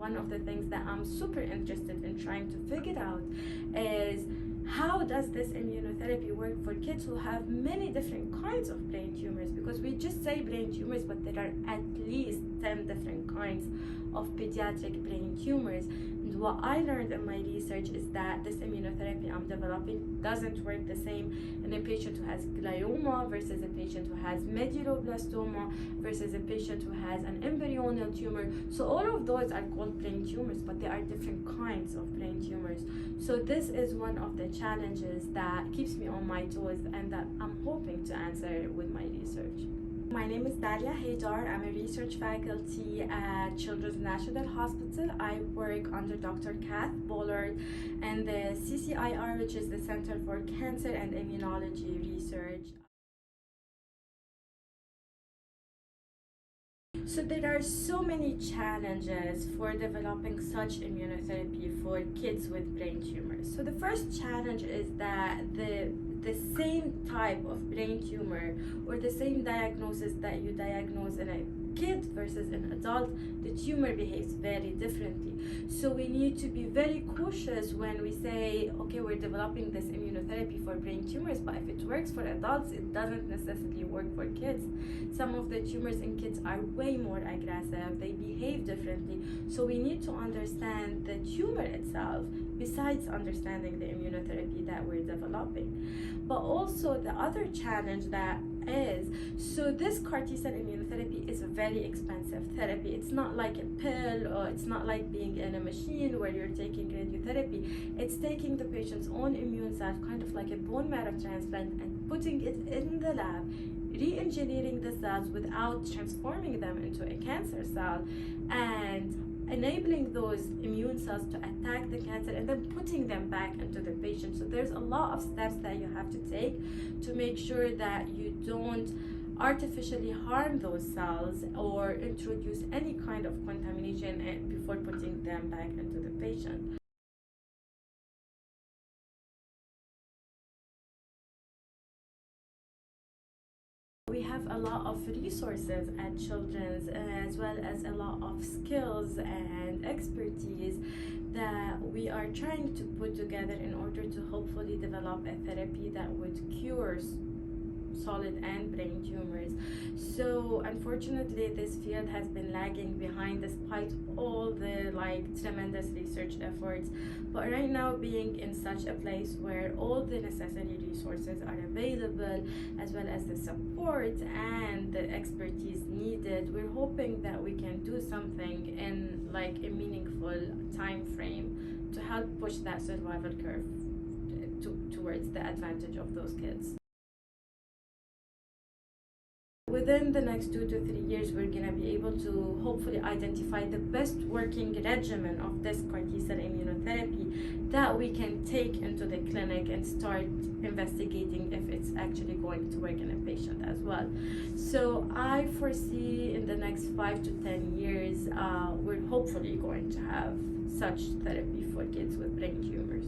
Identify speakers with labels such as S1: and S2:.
S1: One of the things that I'm super interested in trying to figure out is how does this immunotherapy work for kids who have many different kinds of brain tumors, because we just say brain tumors, but there are at least 10 different kinds of pediatric brain tumors. And what I learned in my research is that this immunotherapy I'm developing doesn't work the same in a patient who has glioma versus a patient who has medulloblastoma versus a patient who has an embryonal tumor. So all of those are called brain tumors, but they are different kinds of brain tumors. So this is one of the challenges that keeps me on my toes and that I'm hoping to answer with my research. My name is Dalia Haydar. I'm a research faculty at Children's National Hospital. I work under Dr. Kath Bollard and the CCIR, which is the Center for Cancer and Immunology Research. So there are so many challenges for developing such immunotherapy for kids with brain tumors. So the first challenge is that the same type of brain tumor or the same diagnosis that you diagnose in a kid versus an adult, the tumor behaves very differently. So we need to be very cautious when we say, okay, we're developing this immunotherapy for brain tumors, but if it works for adults, it doesn't necessarily work for kids. Some of the tumors in kids are way more aggressive, they behave differently. So we need to understand the tumor itself besides understanding the immunotherapy that we're developing. But also the other challenge that is, so this CAR T-cell immunotherapy is a very expensive therapy. It's not like a pill, or it's not like being in a machine where you're taking radiotherapy. It's taking the patient's own immune cells, kind of like a bone marrow transplant, and putting it in the lab, re-engineering the cells without transforming them into a cancer cell, and enabling those immune cells to attack the cancer and then putting them back into the patient. So there's a lot of steps that you have to take to make sure that you don't artificially harm those cells or introduce any kind of contamination before putting them back into the patient. We have a lot of resources at Children's, as well as a lot of skills and expertise that we are trying to put together in order to hopefully develop a therapy that would cure solid and brain tumors. So unfortunately, this field has been lagging behind despite all the tremendous research efforts. But right now, being in such a place where all the necessary resources are available, as well as the support and the expertise needed, we're hoping that we can do something in a meaningful time frame to help push that survival curve towards the advantage of those kids. Within the next 2 to 3 years, we're going to be able to hopefully identify the best working regimen of this CAR T-cell immunotherapy that we can take into the clinic and start investigating if it's actually going to work in a patient as well. So I foresee in the next 5 to 10 years, we're hopefully going to have such therapy for kids with brain tumors.